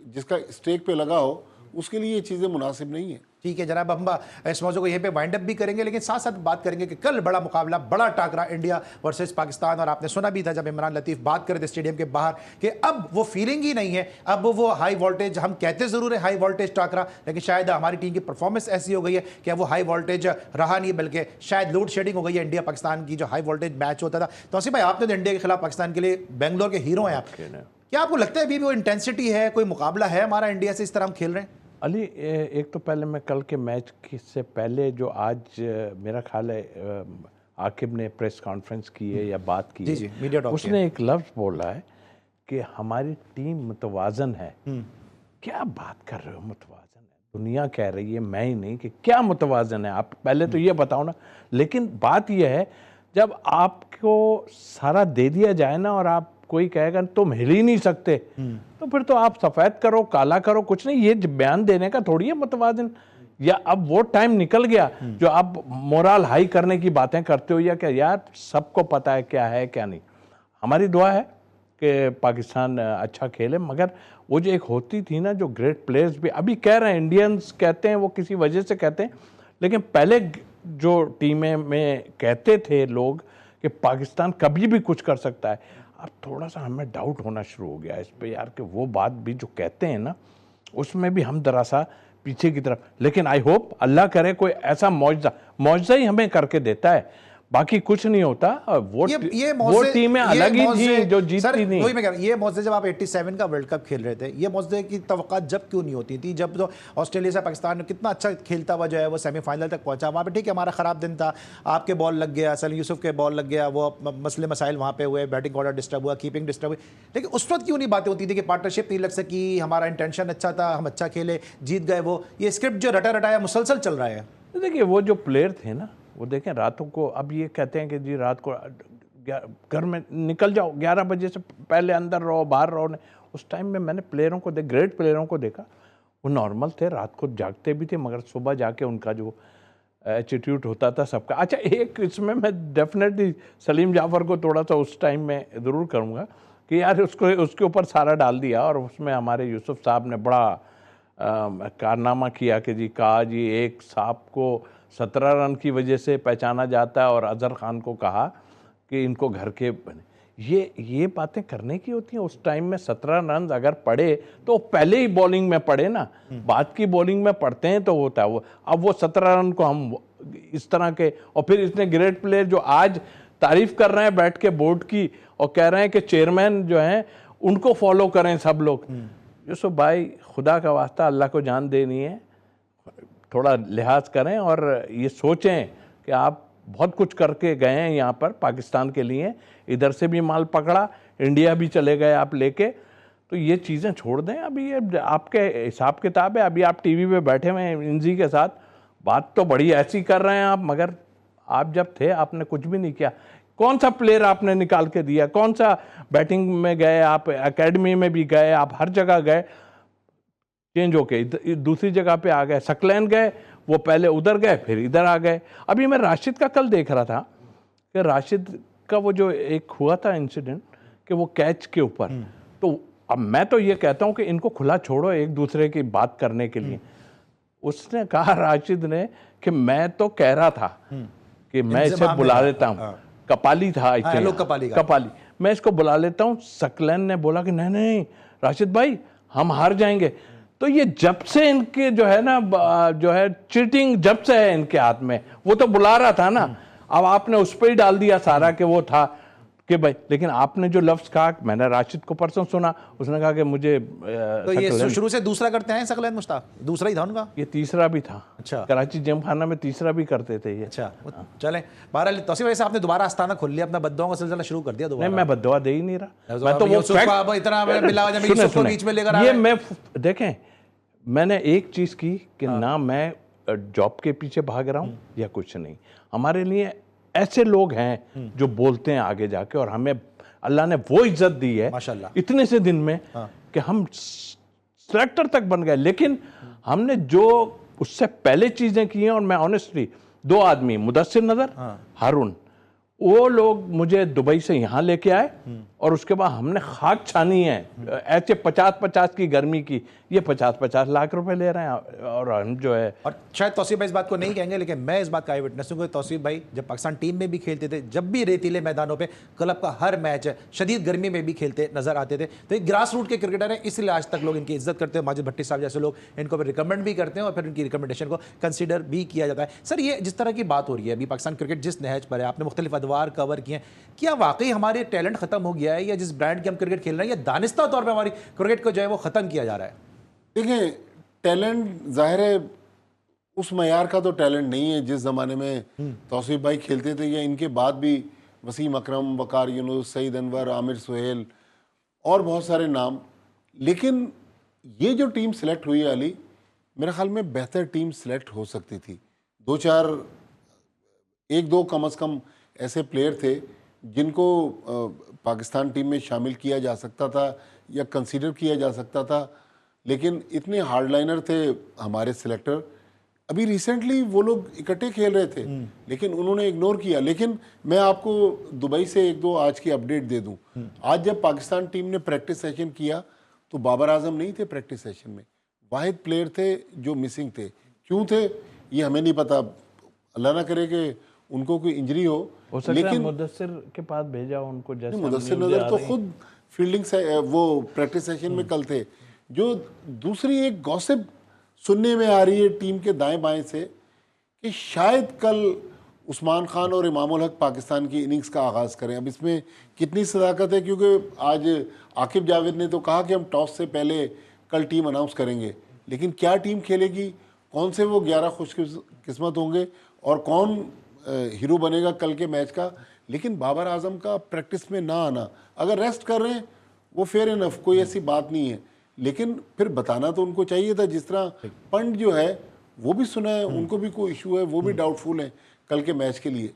जिसका स्टेक पे लगा हो, उसके लिए ये चीज़ें मुनासिब नहीं है। ठीक है जनाब, हम इस मौजू को यहीं पे वाइंड अप भी करेंगे, लेकिन साथ साथ बात करेंगे कि कल बड़ा मुकाबला, बड़ा टाकरा इंडिया वर्सेस पाकिस्तान। और आपने सुना भी था जब इमरान लतीफ़ बात कर रहे थे स्टेडियम के बाहर कि अब वो फीलिंग ही नहीं है, अब वो हाई वोल्टेज, हम कहते ज़रूर है हाई वोल्टेज टाकरा, लेकिन शायद हमारी टीम की परफॉर्मेंस ऐसी हो गई है कि वो हाई वोल्टेज रहा नहीं, बल्कि शायद लोड शेडिंग हो गई है। इंडिया पाकिस्तान की जो हाई वोल्टेज मैच होता था, तो आसिफ भाई आपने तो इंडिया के खिलाफ पाकिस्तान के लिए बेंगलोर के हीरो हैं आप, क्या आपको लगता है अभी भी वो इंटेंसिटी है, कोई मुकाबला है हमारा इंडिया से, इस तरह हम खेल रहे हैं? अली, एक तो पहले मैं कल के मैच से पहले जो आज मेरा ख्याल है आकिब ने प्रेस कॉन्फ्रेंस की है या बात की जी, है, मीडिया टॉक उसने एक लफ्ज़ बोला है कि हमारी टीम मुतवाज़न है। क्या बात कर रहे हो, मुतवाज़न है? दुनिया कह रही है, मैं ही नहीं, कि क्या मुतवाज़न है? आप पहले तो ये बताओ ना। लेकिन बात यह है, जब आपको सारा दे दिया जाए ना और आप कोई कहेगा तुम हिल ही नहीं सकते, तो फिर तो आप सफ़ेद करो, काला करो, कुछ नहीं। ये बयान देने का थोड़ी है मुतवाज़िन। या अब वो टाइम निकल गया जो आप मोरल हाई करने की बातें करते हो, या क्या यार सबको पता है क्या है क्या नहीं। हमारी दुआ है कि पाकिस्तान अच्छा खेले, मगर वो जो एक होती थी ना, जो ग्रेट प्लेयर्स भी अभी कह रहे हैं, इंडियंस कहते हैं, वो किसी वजह से कहते हैं, लेकिन पहले जो टीमें में कहते थे लोग कि पाकिस्तान कभी भी कुछ कर सकता है, अब थोड़ा सा हमें डाउट होना शुरू हो गया इस पे यार, कि वो बात भी जो कहते हैं ना, उसमें भी हम जरा सा पीछे की तरफ। लेकिन आई होप अल्लाह करे कोई ऐसा मौजज़ा ही हमें करके देता है, बाकी कुछ नहीं होता। वो टीमें अलग ही थी जो जीतती नहीं। वही मैं कह रहा हूं, ये मौजज़े जब आप 87 का वर्ल्ड कप खेल रहे थे, ये मौजज़े की तवक्कुआत जब क्यों नहीं होती थी? जब तो ऑस्ट्रेलिया से पाकिस्तान कितना अच्छा खेलता हुआ जो है वो सेमीफाइनल तक पहुंचा, वहाँ पे ठीक है हमारा ख़राब दिन था, आपके बॉल लग गया, सलीम यूसुफ के बॉल लग गया, वो मसले मसाइल वहाँ पे हुए, बैटिंग ऑर्डर डिस्टर्ब हुआ, कीपिंग डिस्टर्ब हुई, लेकिन उस वक्त क्यों नहीं बातें होती थी कि पार्टनरशिप नहीं लग सकी, हमारा इंटेंशन अच्छा था, हम अच्छा खेले, जीत गए? वो ये स्क्रिप्ट जो रटा रटाया मुसलसल चल रहा है। देखिए, वो जो प्लेयर थे ना, वो देखें रातों को, अब ये कहते हैं कि जी रात को घर में निकल जाओ, 11 बजे से पहले अंदर रहो, बाहर रहो। उस टाइम में मैंने प्लेयरों को ग्रेट प्लेयरों को देखा, वो नॉर्मल थे, रात को जागते भी थे, मगर सुबह जाके उनका जो एटीट्यूड होता था सबका। अच्छा, एक इसमें मैं डेफिनेटली सलीम जाफ़र को थोड़ा सा उस टाइम में ज़रूर करूँगा कि यार उसके ऊपर सारा डाल दिया, और उसमें हमारे यूसुफ साहब ने बड़ा कारनामा किया कि जी कहा जी एक सांप को 17 रन की वजह से पहचाना जाता है, और अजहर खान को कहा कि इनको घर के बने। ये बातें करने की होती हैं। उस टाइम में 17 रन अगर पड़े तो पहले ही बॉलिंग में पड़े ना, बाद की बॉलिंग में पड़ते हैं तो होता है वो। अब वो 17 रन को हम इस तरह के, और फिर इसने ग्रेट प्लेयर जो आज तारीफ कर रहे हैं बैठ के बोर्ड की, और कह रहे हैं कि चेयरमैन जो हैं उनको फॉलो करें सब लोग। यूसुफ भाई, खुदा का वास्ता, अल्लाह को जान देनी है, थोड़ा लिहाज करें और ये सोचें कि आप बहुत कुछ करके गए हैं यहाँ पर पाकिस्तान के लिए, इधर से भी माल पकड़ा, इंडिया भी चले गए आप लेके, तो ये चीज़ें छोड़ दें। अभी ये आपके हिसाब किताब है, अभी आप टीवी पे बैठे हुए हैं इंजी के साथ, बात तो बड़ी ऐसी कर रहे हैं आप, मगर आप जब थे आपने कुछ भी नहीं किया। कौन सा प्लेयर आपने निकाल के दिया, कौन सा बैटिंग में गए आप, एकेडमी में भी गए आप, हर जगह गए, चेंज होके दूसरी जगह पे आ गए। सकलैन गए, वो पहले उधर गए फिर इधर आ गए। अभी मैं राशिद का कल देख रहा था कि राशिद का वो जो एक हुआ था इंसिडेंट कि वो कैच के ऊपर, तो अब मैं तो ये कहता हूं कि इनको खुला छोड़ो एक दूसरे की बात करने के लिए। उसने कहा राशिद ने कि मैं तो कह रहा था कि मैं इसे बुला लेता हूं, कपाली था, कपाली, मैं इसको बुला लेता हूं। सकलैन ने बोला कि नहीं नहीं राशिद भाई, हम हार जाएंगे। तो ये जब से इनके जो है ना, जो है चीटिंग जब से है इनके हाथ में, वो तो बुला रहा था ना, अब आपने उस पर ही डाल दिया सारा कि वो था कि भाई। लेकिन आपने जो लफ्ज कहा, मैंने राशिद को परसों सुना, उसने कहा कि मुझे तो ये शुरू से दूसरा करते हैं सकलैन मुश्ताक, दूसरा ही था उनका, ये तीसरा भी था। अच्छा, कराची जिम खाना में तीसरा भी करते थे ये। अच्छा, चलें। बहरहाल तौसीफ भाई साहब, आपने दोबारा आस्थाना खोल लिया, अपना बद्दुआओं का सिलसिला शुरू कर दिया दोबारा। नहीं, मैं बद्दुआ दे ही नहीं रहा, मैं तो वो इतना बीच में लेकर ये मैं देखें, मैंने एक चीज की कि ना मैं जॉब के पीछे भाग रहा हूं या कुछ नहीं। हमारे लिए ऐसे लोग हैं जो बोलते हैं आगे जाके, और हमें अल्लाह ने वो इज्जत दी है माशाल्लाह इतने से दिन में कि हम सेलेक्टर तक बन गए। लेकिन हमने जो उससे पहले चीजें की हैं, और मैं ऑनेस्टली, दो आदमी, मुदस्सिर नजर, हारून, वो लोग मुझे दुबई से यहाँ लेके आए और उसके बाद हमने खाक छानी है ऐसे 50-50 की गर्मी की, ये 50-50 लाख रुपए ले रहे हैं और हम जो है। और शायद तौसीफ भाई इस बात को नहीं कहेंगे, लेकिन मैं इस बात का आई विटनेस हूँ। तौसीफ भाई जब पाकिस्तान टीम में भी खेलते थे, जब भी रेतीले मैदानों पे क्लब का हर मैच शदीद गर्मी में भी खेलते नजर आते थे। तो एक ग्रास रूट के क्रिकेटर हैं, इसलिए आज तक लोग इनकी इज्जत करते हैं। माजिद भट्टी साहब जैसे लोग इनको फिर रिकमेंड भी करते हैं और फिर इनकी रिकमेंडेशन को कंसिडर भी किया जाता है। सर, ये जिस तरह की बात हो रही है अभी, पाकिस्तान क्रिकेट जिस नहज पर है, आपने मुख्तलिफ अदवार कवर किए हैं, क्या वाकई हमारे टैलेंट खत्म हो गया है, या जिस ब्रांड के हम क्रिकेट खेल रहे हैं, या दानिस्ता तौर पर हमारी क्रिकेट को जो है वो खत्म किया जा रहा है? देखिए, टैलेंट जाहिर है उस मयार का तो टैलेंट नहीं है जिस ज़माने में तौसीफ भाई खेलते थे, या इनके बाद भी वसीम अकरम, वकार यूनुस, सईद अनवर, आमिर सुहेल और बहुत सारे नाम। लेकिन ये जो टीम सेलेक्ट हुई है अली, मेरे ख्याल में बेहतर टीम सेलेक्ट हो सकती थी। दो चार, एक दो कम से कम ऐसे प्लेयर थे जिनको पाकिस्तान टीम में शामिल किया जा सकता था या कंसीडर किया जा सकता था, लेकिन इतने हार्डलाइनर थे हमारे सिलेक्टर। अभी रिसेंटली वो लोग इकट्ठे खेल रहे थे लेकिन उन्होंने इग्नोर किया। लेकिन मैं आपको दुबई से एक दो आज की अपडेट दे दूं। आज जब पाकिस्तान टीम ने प्रैक्टिस सेशन किया तो बाबर आजम नहीं थे प्रैक्टिस सेशन में, वाहिद प्लेयर थे जो मिसिंग थे। क्यों थे ये हमें नहीं पता, अल्लाह ना करे कि उनको कोई इंजरी हो। लेकिन मुदस्सिर के पास भेजा उनको, जैसे मुदस्सिर नजर तो खुद फील्डिंग से वो प्रैक्टिस सेशन में कल थे। जो दूसरी एक गॉसिप सुनने में आ रही है टीम के दाएं बाएं से कि शायद कल उस्मान खान और इमामुल हक पाकिस्तान की इनिंग्स का आगाज़ करें। अब इसमें कितनी सदाकत है, क्योंकि आज आकिब जावेद ने तो कहा कि हम टॉस से पहले कल टीम अनाउंस करेंगे, लेकिन क्या टीम खेलेगी, कौन से वो 11 खुशकिस्मत होंगे और कौन हीरो बनेगा कल के मैच का। लेकिन बाबर आजम का प्रैक्टिस में ना आना, अगर रेस्ट कर रहे हैं वो फेयर इनफ, कोई ऐसी बात नहीं है, लेकिन फिर बताना तो उनको चाहिए था। जिस तरह पंड जो है वो भी सुना है, उनको भी कोई इशू है, वो भी डाउटफुल है कल के मैच के लिए।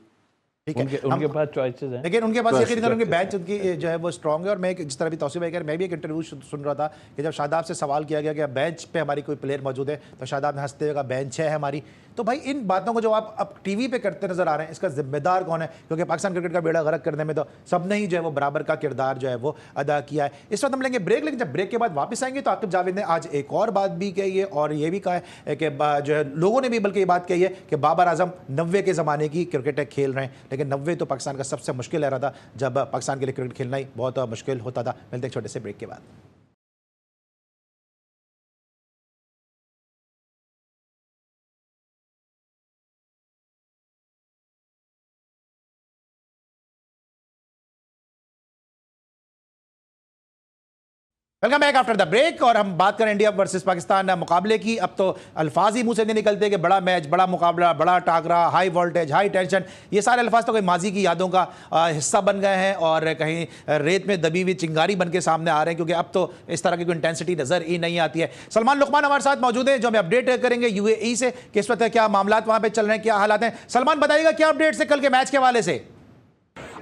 ठीक है, उनके पास चॉइसेस हैं, लेकिन उनके पास यकीन उनके बेंच उनकी जो है वो स्ट्रांग है। और मैं जिस तरह भी तौसीफ भाई कह रहे, मैं भी एक इंटरव्यू सुन रहा था कि जब शादाब से सवाल किया गया कि बेंच पे हमारी कोई प्लेयर मौजूद है, तो शादाब ने हंसते हुए कहा बेंच है हमारी। तो भाई इन बातों को जो आप अब टीवी पे करते नजर आ रहे हैं, इसका जिम्मेदार कौन है? क्योंकि पाकिस्तान क्रिकेट का बेड़ा गर्क करने में तो सबने ही जो है वो बराबर का किरदार जो है वो अदा किया है। इस वक्त हम लेंगे ब्रेक, लेकिन जब ब्रेक के बाद वापस आएंगे तो आकिब जावेद ने आज एक और बात भी कही है, और ये भी कहा है कि जो है लोगों ने भी बल्कि ये बात कही है कि बाबर आजम 90 के ज़माने की क्रिकेट खेल रहे हैं, लेकिन 90 तो पाकिस्तान का सबसे मुश्किल era था, जब पाकिस्तान के लिए क्रिकेट खेलना ही बहुत मुश्किल होता था। मिलते हैं छोटे से ब्रेक के बाद। Welcome back after the break. और हम बात करें इंडिया वर्सेस पाकिस्तान मुकाबले की। अब तो अल्फाज ही मुंह से नहीं निकलते कि बड़ा मैच, बड़ा मुकाबला, बड़ा टाकरा, हाई वोल्टेज, हाई टेंशन। ये सारे अल्फाज तो कोई माजी की यादों का हिस्सा बन गए हैं और कहीं रेत में दबी हुई चिंगारी बन के सामने आ रहे हैं, क्योंकि अब तो इस तरह की कोई इंटेंसिटी नजर ही नहीं आती है। सलमान लुकमान हमारे साथ मौजूद है, जो हमें अपडेट करेंगे यूएई से कि इस वक्त क्या मामला वहां पर चल रहे हैं, क्या हालात हैं। सलमान, बताइएगा क्या अपडेट है कल के मैच के हवाले से।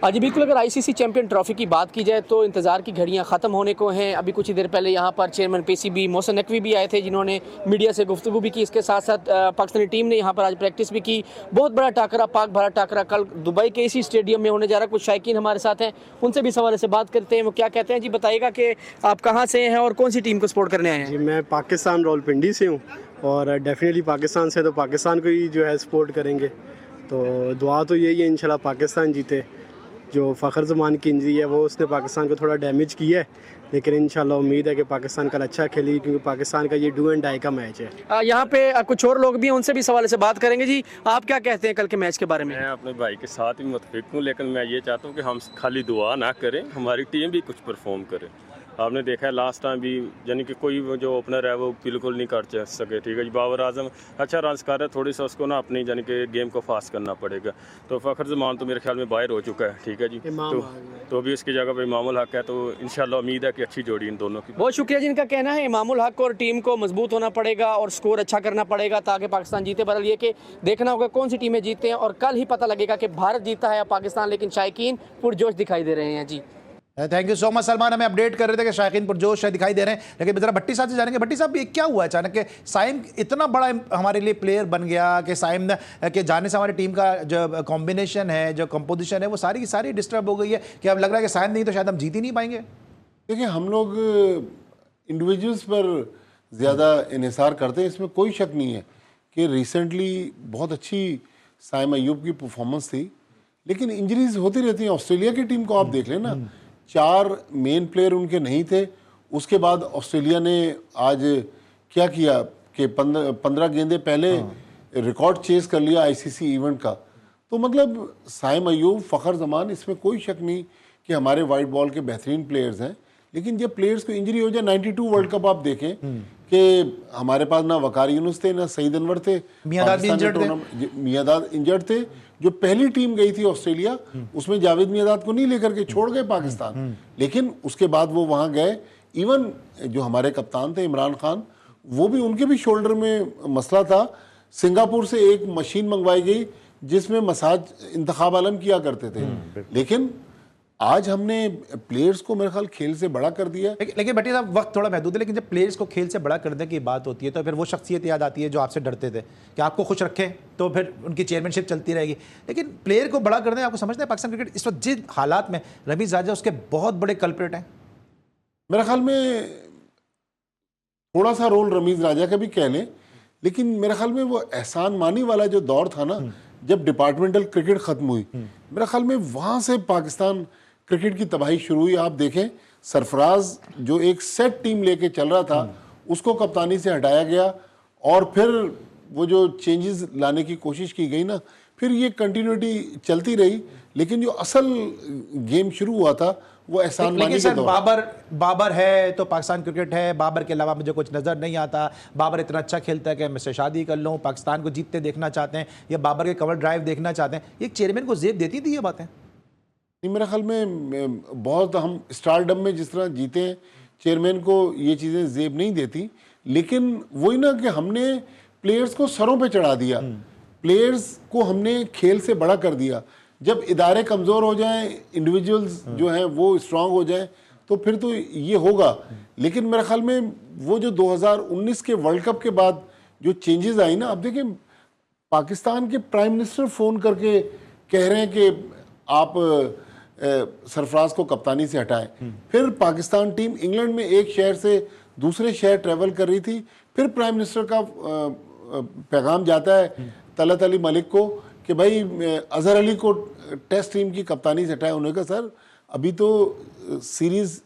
जी बिल्कुल, अगर आईसीसी चैंपियन ट्रॉफी की बात की जाए तो इंतज़ार की घड़ियां ख़त्म होने को हैं। अभी कुछ ही देर पहले यहाँ पर चेयरमैन पीसीबी मोहसिन नकवी भी आए थे, जिन्होंने मीडिया से गुफ्तगू भी की। इसके साथ साथ पाकिस्तानी टीम ने यहाँ पर आज प्रैक्टिस भी की। बहुत बड़ा टाकरा, पाक भारत टाकरा कल दुबई के इसी स्टेडियम में होने जा रहा है। कुछ शायकीन हमारे साथ हैं, उनसे भी इस हवाले से बात करते हैं। वो क्या कहते हैं। जी बताइएगा कि आप कहाँ से हैं और कौन सी टीम को सपोर्ट करने आए हैं। जी मैं पाकिस्तान रावलपिंडी से हूँ और डेफिनेटली पाकिस्तान से तो पाकिस्तान को ही जो है सपोर्ट करेंगे। तो दुआ तो यही है इंशाल्लाह पाकिस्तान जीते। जो फ़खर ज़मान की इंजरी है वो उसने पाकिस्तान को थोड़ा डैमेज किया है, लेकिन इंशाल्लाह उम्मीद है कि पाकिस्तान कल अच्छा खेलेगी, क्योंकि पाकिस्तान का ये डू एंड डाई का मैच है। यहाँ पे कुछ और लोग भी हैं, उनसे भी इस हवाले से बात करेंगे। जी आप क्या कहते हैं कल के मैच के बारे में। मैं अपने भाई के साथ ही मुतफिक हूँ, लेकिन मैं ये चाहता हूँ कि हम खाली दुआ ना करें, हमारी टीम भी कुछ परफॉर्म करे। आपने देखा है लास्ट टाइम भी, यानी कि कोई जो ओपनर है वो बिल्कुल नहीं कर सके। ठीक है जी, बाबर आजम अच्छा रन कर रहा है, थोड़ी सा उसको ना अपनी यानी कि गेम को फास्ट करना पड़ेगा। तो फ़खर ज़मान तो मेरे ख्याल में बाहर हो चुका है। ठीक है जी, तो अभी उसकी जगह पे इमामुल हक है। तो इंशाल्लाह उम्मीद है कि अच्छी जोड़ी इन दोनों की। बहुत शुक्रिया। जिनका कहना है इमामुल हक और टीम को मजबूत होना पड़ेगा और स्कोर अच्छा करना पड़ेगा ताकि पाकिस्तान जीते। बदल ये कि देखना होगा कौन सी टीमें जीतते हैं और कल ही पता लगेगा कि भारत जीता है या पाकिस्तान। लेकिन शायकीन पुरजोश दिखाई दे रहे हैं। जी thank you so much Salman. हमें अपडेट कर रहे थे कि शायकीन पुरजोश दिखाई दे रहे हैं, लेकिन जरा भट्टी साहब से जानेंगे। भट्टी साहब, ये क्या हुआ अचानक के साइम इतना बड़ा हमारे लिए प्लेयर बन गया कि साइम के जाने से हमारी टीम का जो कॉम्बिनेशन है, जो कंपोजिशन है, वो सारी की सारी डिस्टर्ब हो गई है कि अब लग रहा है कि साइम नहीं तो शायद हम जीत ही नहीं पाएंगे। देखिए, हम लोग इंडिविजुअल्स पर ज़्यादा इन्हिसार करते हैं, इसमें कोई शक नहीं है कि रिसेंटली बहुत अच्छी साइम अयूब की परफॉर्मेंस थी, लेकिन इंजरीज होती रहती हैं। ऑस्ट्रेलिया की टीम को आप देख लें ना, 4 मेन प्लेयर उनके नहीं थे। उसके बाद ऑस्ट्रेलिया ने आज क्या किया कि 15 गेंदे पहले रिकॉर्ड चेस कर लिया आईसीसी इवेंट का। तो मतलब साइम अयूब, फ़खर ज़मान, इसमें कोई शक नहीं कि हमारे वाइट बॉल के बेहतरीन प्लेयर्स हैं। लेकिन जब प्लेयर्स को इंजरी हो जाए, 92 वर्ल्ड कप आप देखें कि हमारे पास ना वकार यूनुस थे, ना सईद अनवर थे, मियादाद इंजर्ड थे। जो पहली टीम गई थी ऑस्ट्रेलिया, उसमें जावेद मियादाद को नहीं लेकर के छोड़ गए पाकिस्तान, लेकिन उसके बाद वो वहां गए। इवन जो हमारे कप्तान थे इमरान खान, वो भी, उनके भी शोल्डर में मसला था। सिंगापुर से एक मशीन मंगवाई गई जिसमें मसाज इंतखाब आलम किया करते थे, लेकिन आज हमने प्लेयर्स को मेरे ख्याल खेल से बड़ा कर दिया। लेकिन भट्टी साहब, वक्त थोड़ा महदूद है, लेकिन जब प्लेयर्स को खेल से बड़ा करने की बात होती है तो फिर वो शख्सियत याद आती है जो आपसे डरते थे कि आपको खुश रखें तो फिर उनकी चेयरमैनशिप चलती रहेगी। लेकिन प्लेयर को बड़ा करने, आपको समझते हैं पाकिस्तान क्रिकेट इस वक्त जिन हालात में, रमीज राजा उसके बहुत बड़े कल्प्रेट हैं। मेरे ख्याल में थोड़ा सा रोल रमीज राजा का भी कह लें, लेकिन मेरे ख्याल में वो एहसान मानी वाला जो दौर था ना, जब डिपार्टमेंटल क्रिकेट खत्म हुई, मेरे ख्याल में वहां से पाकिस्तान क्रिकेट की तबाही शुरू हुई। आप देखें, सरफराज जो एक सेट टीम लेके चल रहा था, उसको कप्तानी से हटाया गया और फिर वो जो चेंजेस लाने की कोशिश की गई ना, फिर ये कंटिन्यूटी चलती रही। लेकिन जो असल गेम शुरू हुआ था वो एहसान मानी के दौर। बाबर है तो पाकिस्तान क्रिकेट है, बाबर के अलावा मुझे कुछ नजर नहीं आता। बाबर इतना अच्छा खेलता है कि मैं इससे शादी कर लूँ, पाकिस्तान को जीतते देखना चाहते हैं या बाबर के कवर ड्राइव देखना चाहते हैं। एक चेयरमैन को जेब देती थी ये बातें? नहीं, मेरे ख्याल में बहुत, हम स्टारडम में जिस तरह जीते हैं, चेयरमैन को ये चीज़ें जेब नहीं देती। लेकिन वही ना कि हमने प्लेयर्स को सरों पे चढ़ा दिया, प्लेयर्स को हमने खेल से बड़ा कर दिया। जब इदारे कमज़ोर हो जाएं, इंडिविजुअल्स जो हैं वो स्ट्रांग हो जाएं, तो फिर तो ये होगा। लेकिन मेरे ख्याल में वो जो 2019 के वर्ल्ड कप के बाद जो चेंजेस आई ना, अब देखें पाकिस्तान के प्राइम मिनिस्टर फ़ोन करके कह रहे हैं कि आप सरफराज को कप्तानी से हटाएं। फिर पाकिस्तान टीम इंग्लैंड में एक शहर से दूसरे शहर ट्रैवल कर रही थी, फिर प्राइम मिनिस्टर का पैगाम जाता है तलत अली मलिक को कि भाई अजहर अली को टेस्ट टीम की कप्तानी से हटाएं। उन्होंने कहा सर अभी तो सीरीज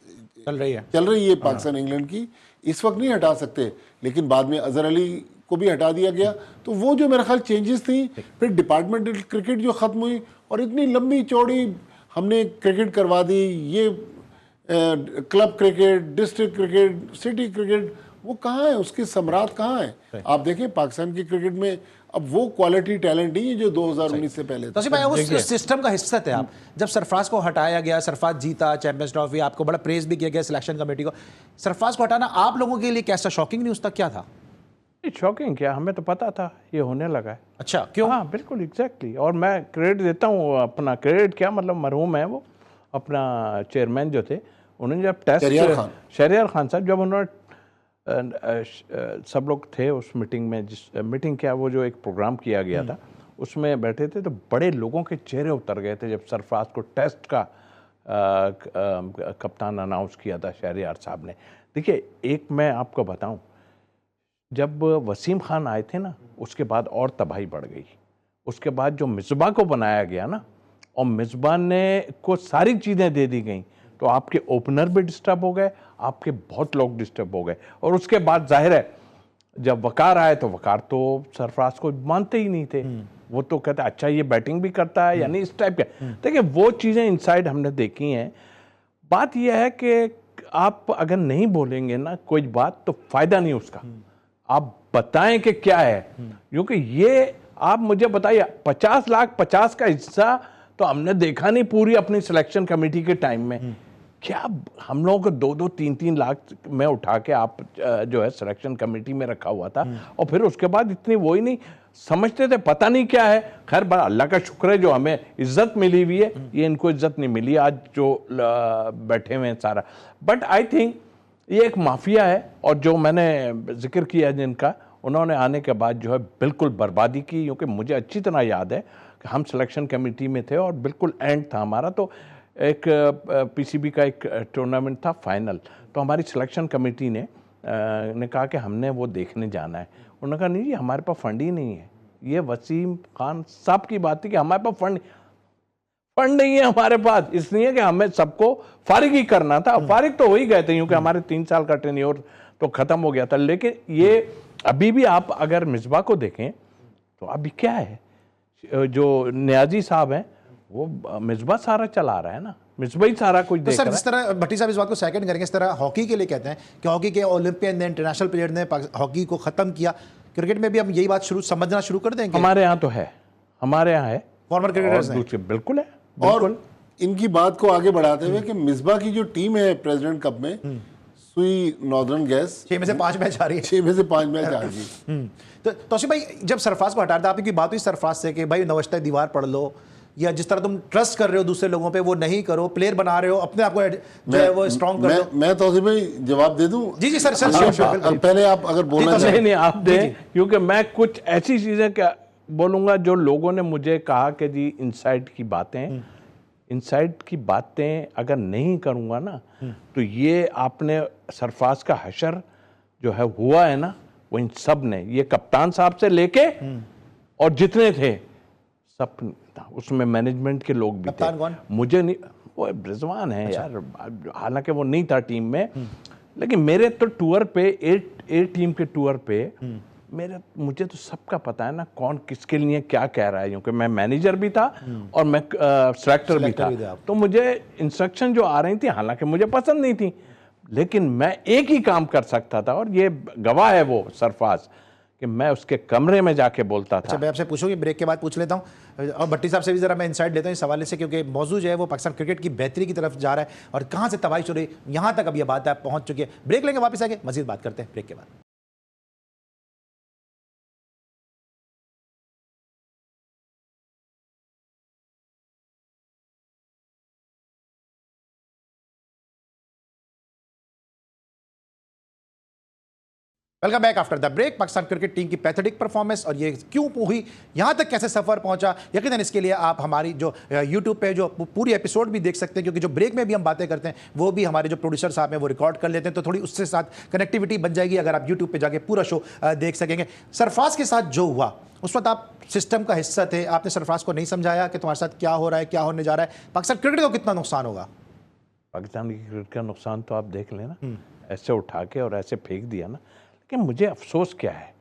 चल रही है पाकिस्तान इंग्लैंड की, इस वक्त नहीं हटा सकते। लेकिन बाद में अजहर अली को भी हटा दिया गया। तो वो जो मेरा ख्याल चेंजेस थी, फिर डिपार्टमेंटल क्रिकेट जो ख़त्म हुई और इतनी लंबी चौड़ी हमने क्रिकेट करवा दी, ये club cricket, district cricket, city cricket, वो कहाँ है? उसके सम्राट कहाँ है? आप देखें पाकिस्तान की क्रिकेट में अब वो क्वालिटी टैलेंट नहीं है जो 2019 से पहले था। तौसीफ भाई, उस सिस्टम का हिस्सा थे आप। जब सरफराज को हटाया गया, सरफराज जीता चैंपियंस ट्रॉफी, आपको बड़ा प्रेज भी किया गया सिलेक्शन कमेटी को, सरफराज को हटाना आप लोगों के लिए कैसा शॉकिंग न्यूज़ था, क्या था? शॉकिंग क्या, हमें तो पता था ये होने लगा है। अच्छा, क्यों? हाँ बिल्कुल एग्जैक्टली। और मैं क्रेडिट देता हूँ, अपना क्रेडिट क्या मतलब, मरहूम है वो अपना चेयरमैन जो थे, उन्होंने जब टेस्ट, शहरियार खान साहब, जब उन्होंने सब लोग थे उस मीटिंग में, जिस मीटिंग क्या वो जो एक प्रोग्राम किया गया था उसमें बैठे थे, तो बड़े लोगों के चेहरे उतर गए थे जब सरफराज को टेस्ट का कप्तान अनाउंस किया था शहरियार साहब ने। देखिए एक मैं आपको बताऊं, जब वसीम खान आए थे ना, उसके बाद और तबाही बढ़ गई। उसके बाद जो मिसबा को बनाया गया ना, और मिसबा ने को सारी चीज़ें दे दी गई, तो आपके ओपनर भी डिस्टर्ब हो गए, आपके बहुत लोग डिस्टर्ब हो गए। और उसके बाद जाहिर है जब वकार आए तो वकार तो सरफराज को मानते ही नहीं थे, वो तो कहते अच्छा ये बैटिंग भी करता है, यानी इस टाइप का। देखिए वो चीज़ें इनसाइड हमने देखी हैं। बात यह है कि आप अगर नहीं बोलेंगे ना कोई बात, तो फायदा नहीं उसका। आप बताएं कि क्या है, क्योंकि ये आप मुझे बताइए 50 लाख 50 का हिस्सा तो हमने देखा नहीं पूरी अपनी सिलेक्शन कमेटी के टाइम में। क्या हम लोगों को 2-2 3-3 लाख में उठा के आप जो है सिलेक्शन कमेटी में रखा हुआ था, और फिर उसके बाद इतनी वो ही नहीं समझते थे, पता नहीं क्या है। खैर बड़ा अल्लाह का शुक्र है जो हमें इज्जत मिली हुई है, ये इनको इज्जत नहीं मिली आज जो बैठे हुए हैं सारा। बट आई थिंक ये एक माफिया है, और जो मैंने जिक्र किया जिनका, उन्होंने आने के बाद जो है बिल्कुल बर्बादी की। क्योंकि मुझे अच्छी तरह याद है कि हम सिलेक्शन कमेटी में थे और बिल्कुल एंड था हमारा, तो एक पीसीबी का एक टूर्नामेंट था फाइनल, तो हमारी सिलेक्शन कमेटी ने कहा कि हमने वो देखने जाना है। उन्होंने कहा नहीं जी हमारे पास फंड ही नहीं है। ये वसीम खान साहब की बात थी कि हमारे पास फंड नहीं है हमारे पास, इसलिए कि हमें सबको फारिग ही करना था। फारिग तो हो ही गए थे क्योंकि हमारे 3 साल का टेन्योर तो ख़त्म हो गया था। लेकिन ये अभी भी आप अगर मिसबा को देखें तो अभी क्या है, जो नियाजी साहब हैं वो मिसबा सारा चला रहा है ना, मिसबा ही सारा कुछ देख रहा है। जिस तरह भट्टी साहब इस बात को सेकंड करेंगे, इस तरह हॉकी के लिए कहते हैं कि हॉकी के ओलंपियन ने, इंटरनेशनल प्लेयर ने हॉकी को ख़त्म किया, क्रिकेट में भी हम यही बात समझना शुरू कर देंगे। हमारे यहाँ तो है, हमारे यहाँ है, फॉर्मर क्रिकेटर्स बिल्कुल है। और इनकी बात को आगे बढ़ाते हुए कि मिसबा की जो टीम है प्रेसिडेंट कप में, सुई नॉर्दर्न गैस 6 में से 5 मैच आ रही है, 6 में से 5 मैच आ गई। तो तौसीफ भाई, जब सरफराज को हटा दिया, आपकी बात हुई सरफराज से कि भाई नवश्ता दीवार पढ़ लो, या जिस तरह तुम ट्रस्ट कर रहे हो दूसरे लोगों पे वो नहीं करो, प्लेयर बना रहे हो, अपने आप को जो है वो स्ट्रॉन्ग कर लो। मैं तौसीफ भाई जवाब दे दूं? जी जी सर, पहले आप अगर बोलना चाहें। नहीं आप दें, क्योंकि मैं कुछ ऐसी चीजें क्या बोलूंगा जो लोगों ने मुझे कहा कि जी इनसाइड की बातें, इनसाइड की बातें अगर नहीं करूंगा ना तो ये आपने सरफराज का हशर जो है हुआ है ना, वो इन सब ने, ये कप्तान साहब से लेके और जितने थे सब, उसमें मैनेजमेंट के लोग भी थे। मुझे नहीं, वो रिजवान है यार, हालांकि वो नहीं था टीम में, लेकिन मेरे तो टूर पे ए टीम के टूर पे मुझे तो सबका पता है ना कौन किसके लिए क्या कह रहा है, क्योंकि मैं मैनेजर भी था और मैं सेलेक्टर भी था। तो मुझे इंस्ट्रक्शन जो आ रही थी, हालांकि मुझे पसंद नहीं थी, लेकिन मैं एक ही काम कर सकता था, और ये गवाह है वो सरफराज कि मैं उसके कमरे में जाके बोलता था। अच्छा, मैं आपसे पूछूंगी, ब्रेक के बाद पूछ लेता हूं, और भट्टी साहब से भी जरा मैं इंसाइट लेता हूं इस हवाले से, क्योंकि मौजूद जो है वो पाकिस्तान क्रिकेट की बेहतरी की तरफ जा रहा है और कहां से तबाही शुरू हुई यहां तक अब ये बात है पहुंच चुकी है। ब्रेक लेंगे, वापस आके मजीद बात करते हैं ब्रेक के बाद। Welcome back after the break. Pakistan cricket team की पैथेटिक परफॉर्मेंस और ये क्यों हुई, यहाँ तक कैसे सफ़र पहुंचा, यकीनन इसके लिए आप हमारी जो यूट्यूब पे जो पूरी एपिसोड भी देख सकते हैं, क्योंकि जो ब्रेक में भी हम बातें करते हैं वो भी हमारे जो प्रोड्यूसर साहब हैं वो रिकॉर्ड कर लेते हैं, तो थोड़ी उससे साथ कनेक्टिविटी बन जाएगी अगर आप यूट्यूब पर जाके पूरा शो देख सकेंगे। सरफराज के साथ जो हुआ उस वक्त आप सिस्टम का हिस्सा थे, आपने सरफराज को नहीं समझाया कि तुम्हारे साथ क्या हो रहा है, क्या होने जा रहा है, पाकिस्तान क्रिकेट को कितना नुकसान होगा? पाकिस्तान की क्रिकेट का नुकसान तो आप देख लेना, ऐसे उठा के और ऐसे फेंक दिया ना, कि मुझे अफसोस क्या है,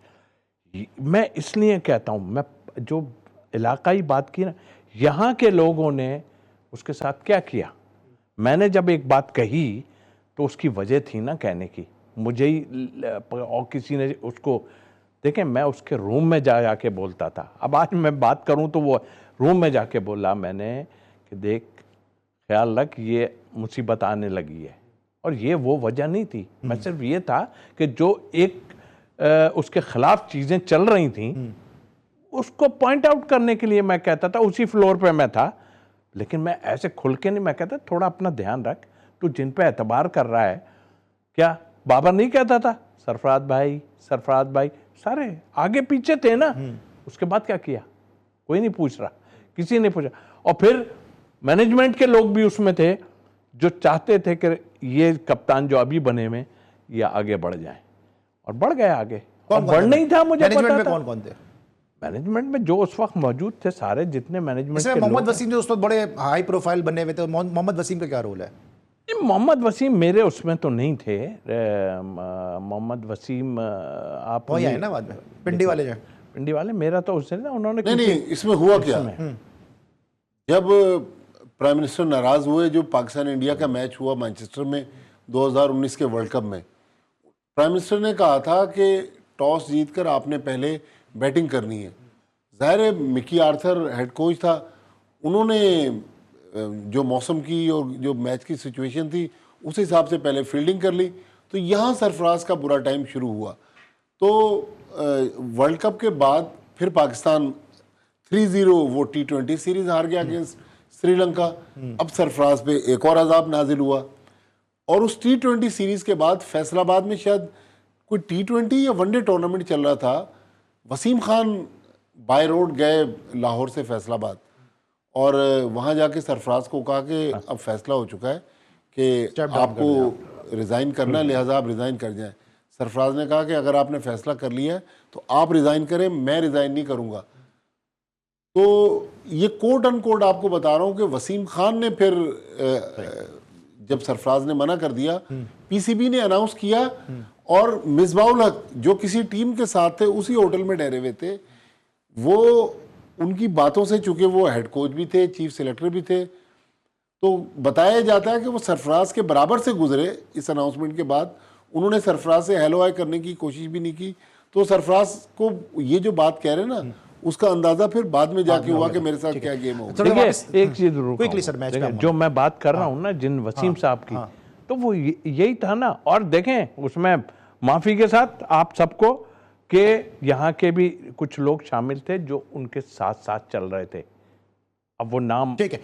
मैं इसलिए कहता हूँ, मैं जो इलाकाई बात की ना, यहाँ के लोगों ने उसके साथ क्या किया, मैंने जब एक बात कही तो उसकी वजह थी ना कहने की, मुझे ही और किसी ने उसको, देखें मैं उसके रूम में जा के बोलता था। अब आज मैं बात करूं तो वो रूम में जाके बोला मैंने कि देख ख्याल रख ये मुसीबत आने लगी है, और ये वो वजह नहीं थी। मैं सिर्फ ये था कि जो एक उसके खिलाफ चीज़ें चल रही थी उसको पॉइंट आउट करने के लिए मैं कहता था। उसी फ्लोर पे मैं था, लेकिन मैं ऐसे खुल के नहीं, मैं कहता थोड़ा अपना ध्यान रख, तू जिन पे एतबार कर रहा है। क्या बाबर नहीं कहता था सरफराज भाई, सारे आगे पीछे थे ना। उसके बाद क्या किया, कोई नहीं पूछ रहा, किसी ने पूछा। और फिर मैनेजमेंट के लोग भी उसमें थे जो चाहते थे कि ये कप्तान जो अभी बने में ये आगे बढ़ जाए, और बढ़ गए आगे। और बढ़ना ही था, मुझे पता था। कौन कौन थे मैनेजमेंट में जो उस वक्त मौजूद थे, सारे जितने मैनेजमेंट के मोहम्मद वसीम जो उस वक्त बड़े हाई प्रोफाइल बने हुए थे, मोहम्मद वसीम का क्या रोल है? मोहम्मद वसीम मेरे उसमें तो नहीं थे। मोहम्मद वसीम आप वही है ना बाद में, पिंडी वाले मेरा तो उससे ना, उन्होंने नहीं, इसमें हुआ क्या, जब प्राइम मिनिस्टर नाराज हुए, जो पाकिस्तान इंडिया का मैच हुआ मैनचेस्टर में 2019 के वर्ल्ड कप में, प्राइम मिनिस्टर ने कहा था कि टॉस जीतकर आपने पहले बैटिंग करनी है। जाहिर है मिकी आर्थर हेड कोच था, उन्होंने जो मौसम की और जो मैच की सिचुएशन थी उस हिसाब से पहले फील्डिंग कर ली। तो यहाँ सरफराज का बुरा टाइम शुरू हुआ। तो वर्ल्ड कप के बाद फिर पाकिस्तान 3-0 वो T20 सीरीज हार गया अगेंस्ट श्रीलंका। अब सरफराज पे एक और अजाब नाजिल हुआ, और उस T20 सीरीज के बाद फैसलाबाद में शायद कोई T20 या वनडे टूर्नामेंट चल रहा था। वसीम खान बाय रोड गए लाहौर से फैसलाबाद, और वहाँ जाके सरफराज को कहा कि अब फैसला हो चुका है कि आपको रिज़ाइन करना है, लिहाजा आप रिज़ाइन कर जाएं। सरफराज ने कहा कि अगर आपने फैसला कर लिया है तो आप रिज़ाइन करें, मैं रिज़ाइन नहीं करूँगा। तो ये कोट अनकोट आपको बता रहा हूँ कि वसीम खान ने फिर जब सरफराज ने मना कर दिया, पीसीबी ने अनाउंस किया, और मिसबाउल हक जो किसी टीम के साथ थे उसी होटल में ठहरे हुए थे, वो उनकी बातों से, चूंकि वो हेड कोच भी थे, चीफ सेलेक्टर भी थे, तो बताया जाता है कि वो सरफराज के बराबर से गुजरे। इस अनाउंसमेंट के बाद उन्होंने सरफराज से हेलो हाय करने की कोशिश भी नहीं की। तो सरफराज को ये जो बात कह रहे हैं ना, उसका अंदाजा फिर बाद में जाके हुआ कि मेरे साथ क्या गेम हो। एक चीज जो मैं बात कर रहा हूँ ना, जिन वसीम साहब की, तो वो यही था ना। और देखें उसमें माफी के साथ आप सबको कि यहाँ के भी कुछ लोग शामिल थे जो उनके साथ साथ चल रहे थे। अब वो नाम ठीक है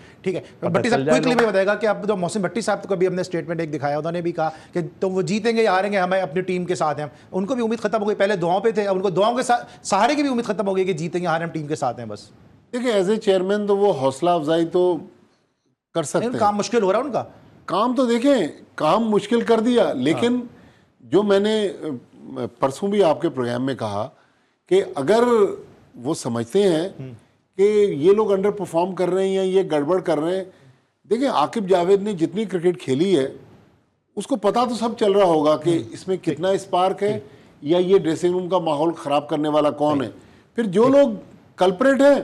भट्टी साहब क्विकली में बताएगा कि अब जो मोहसिन भट्टी साहब को भी हमने स्टेटमेंट एक दिखाया, उन्होंने भी कहा कि तो वो जीतेंगे या हारेंगे, हमें अपनी टीम के साथ हैं। उनको भी उम्मीद खत्म हो गई, पहले दुआओं पे थे, अब उनको दुआओं के सहारे की भी उम्मीद खत्म हो गई कि जीतेंगे हारें, हम टीम के साथ हैं बस। देखिए एज ए चेयरमैन तो वो हौसला अफजाई तो कर सकते हैं। काम मुश्किल हो रहा है उनका काम, तो देखें काम मुश्किल कर दिया, लेकिन जो मैंने परसों भी आपके प्रोग्राम में कहा कि अगर वो समझते हैं कि ये लोग अंडर परफॉर्म कर रहे हैं या ये गड़बड़ कर रहे हैं, देखिए आकिब जावेद ने जितनी क्रिकेट खेली है उसको पता तो सब चल रहा होगा कि इसमें कितना स्पार्क है या ये ड्रेसिंग रूम का माहौल ख़राब करने वाला कौन है। फिर जो लोग कल्परेट हैं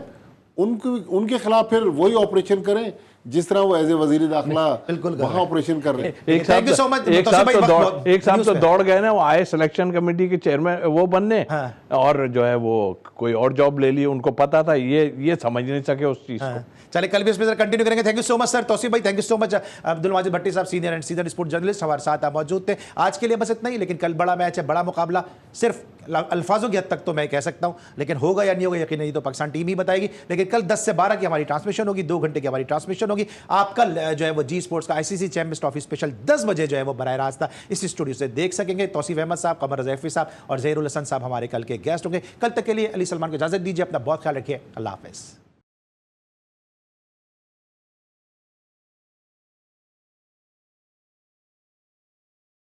उनके खिलाफ फिर वही ऑपरेशन करें जिस तरह वो एज ए वजीर दाखिला वहाँ ऑपरेशन कर रहे हैं। एक साहब तो दौड़ गए ना, वो आए सिलेक्शन कमेटी के चेयरमैन वो बनने, और जो है वो कोई और जॉब ले ली। उनको पता था, ये समझ नहीं सके उस चीज को। चलिए कल भी इसमें कंटिन्यू करेंगे। Thank you so much sir, Tausif भाई, thank you so much. Abdul Wajid Bhatti साहब senior and senior sport journalist हमारे साथ मौजूद थे। आज के लिए बस इतना ही, लेकिन कल बड़ा मैच है, बड़ा मुकाबला। सिर्फ अल्फाजों की हद तक तो मैं कह सकता हूं, लेकिन होगा या नहीं होगा यकीन नहीं तो पाकिस्तान टीम ही बताएगी। लेकिन कल 10 से 12 की हमारी ट्रांसमिशन होगी, 2 घंटे की हमारी ट्रांसमिशन होगी। आप कल जो है वो जी स्पोर्ट्स का आईसीसी चैंपियंस ट्रॉफी स्पेशल 10 बजे जो है वो बराह रास्त इस स्टूडियो से देख सकेंगे। तौसीफ अहमद साहब, कमर रज़ा साहब और ज़हीरुल हसन साहब हमारे कल के गेस्ट होंगे। कल तक के लिए अली सलमान को इजाजत दीजिए, अपना बहुत ख्याल रखिए, अल्लाह हाफ़िज़।